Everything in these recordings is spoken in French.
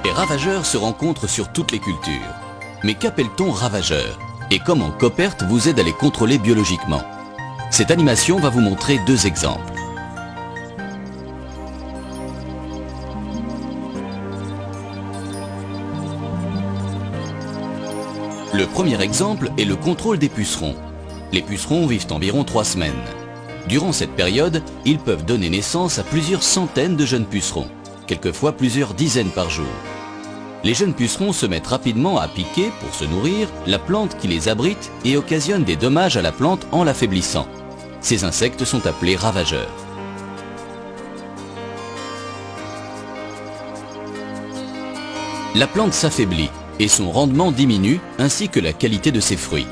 Les ravageurs se rencontrent sur toutes les cultures. Mais qu'appelle-t-on ravageurs? Et comment Coppert vous aide à les contrôler biologiquement? Cette animation va vous montrer deux exemples. Le premier exemple est le contrôle des pucerons. Les pucerons vivent environ 3 semaines. Durant cette période, ils peuvent donner naissance à plusieurs centaines de jeunes pucerons, quelquefois plusieurs dizaines par jour. Les jeunes pucerons se mettent rapidement à piquer, pour se nourrir, la plante qui les abrite et occasionnent des dommages à la plante en l'affaiblissant. Ces insectes sont appelés ravageurs. La plante s'affaiblit et son rendement diminue ainsi que la qualité de ses fruits.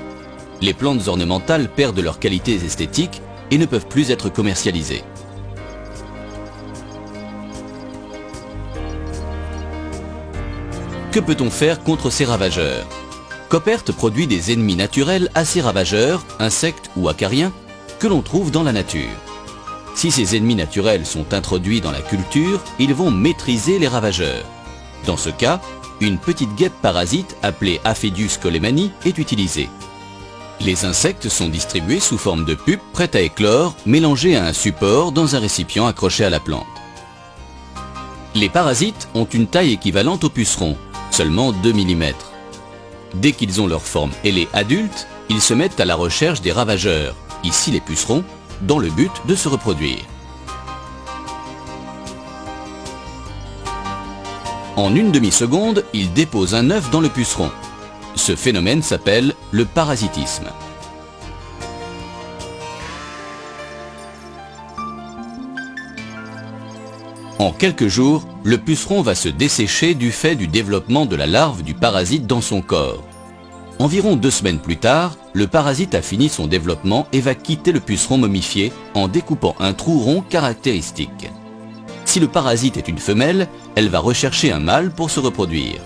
Les plantes ornementales perdent leurs qualités esthétiques et ne peuvent plus être commercialisées. Que peut-on faire contre ces ravageurs? Coppert produit des ennemis naturels à ces ravageurs, insectes ou acariens, que l'on trouve dans la nature. Si ces ennemis naturels sont introduits dans la culture, ils vont maîtriser les ravageurs. Dans ce cas, une petite guêpe parasite appelée Aphidius colemani est utilisée. Les insectes sont distribués sous forme de pupes prêtes à éclore, mélangées à un support dans un récipient accroché à la plante. Les parasites ont une taille équivalente aux pucerons, seulement 2 mm. Dès qu'ils ont leur forme ailée adulte, ils se mettent à la recherche des ravageurs, ici les pucerons, dans le but de se reproduire. En une demi-seconde, ils déposent un œuf dans le puceron. Ce phénomène s'appelle le parasitisme. En quelques jours, le puceron va se dessécher du fait du développement de la larve du parasite dans son corps. Environ 2 semaines plus tard, le parasite a fini son développement et va quitter le puceron momifié en découpant un trou rond caractéristique. Si le parasite est une femelle, elle va rechercher un mâle pour se reproduire.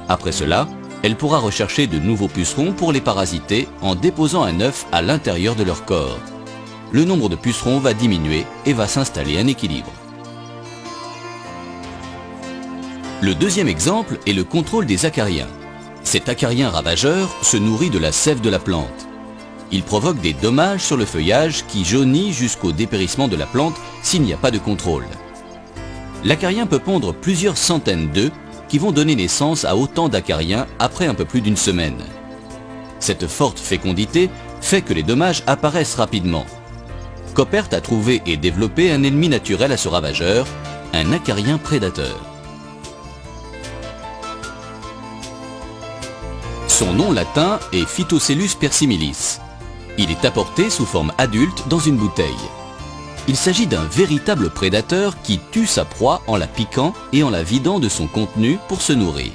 Après cela, elle pourra rechercher de nouveaux pucerons pour les parasiter en déposant un œuf à l'intérieur de leur corps. Le nombre de pucerons va diminuer et va s'installer un équilibre. Le deuxième exemple est le contrôle des acariens. Cet acarien ravageur se nourrit de la sève de la plante. Il provoque des dommages sur le feuillage qui jaunit jusqu'au dépérissement de la plante s'il n'y a pas de contrôle. L'acarien peut pondre plusieurs centaines d'œufs qui vont donner naissance à autant d'acariens après un peu plus d'une semaine. Cette forte fécondité fait que les dommages apparaissent rapidement. Coppert a trouvé et développé un ennemi naturel à ce ravageur, un acarien prédateur. Son nom latin est Phytocellus persimilis. Il est apporté sous forme adulte dans une bouteille. Il s'agit d'un véritable prédateur qui tue sa proie en la piquant et en la vidant de son contenu pour se nourrir.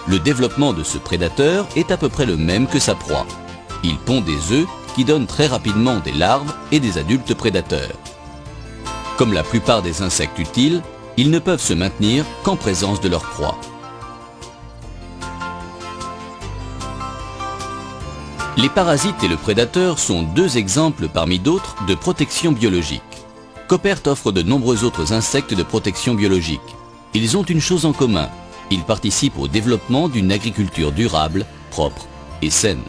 Le développement de ce prédateur est à peu près le même que sa proie. Il pond des œufs qui donnent très rapidement des larves et des adultes prédateurs. Comme la plupart des insectes utiles, ils ne peuvent se maintenir qu'en présence de leur proie. Les parasites et le prédateur sont 2 exemples parmi d'autres de protection biologique. Coppert offre de nombreux autres insectes de protection biologique. Ils ont une chose en commun, ils participent au développement d'une agriculture durable, propre et saine.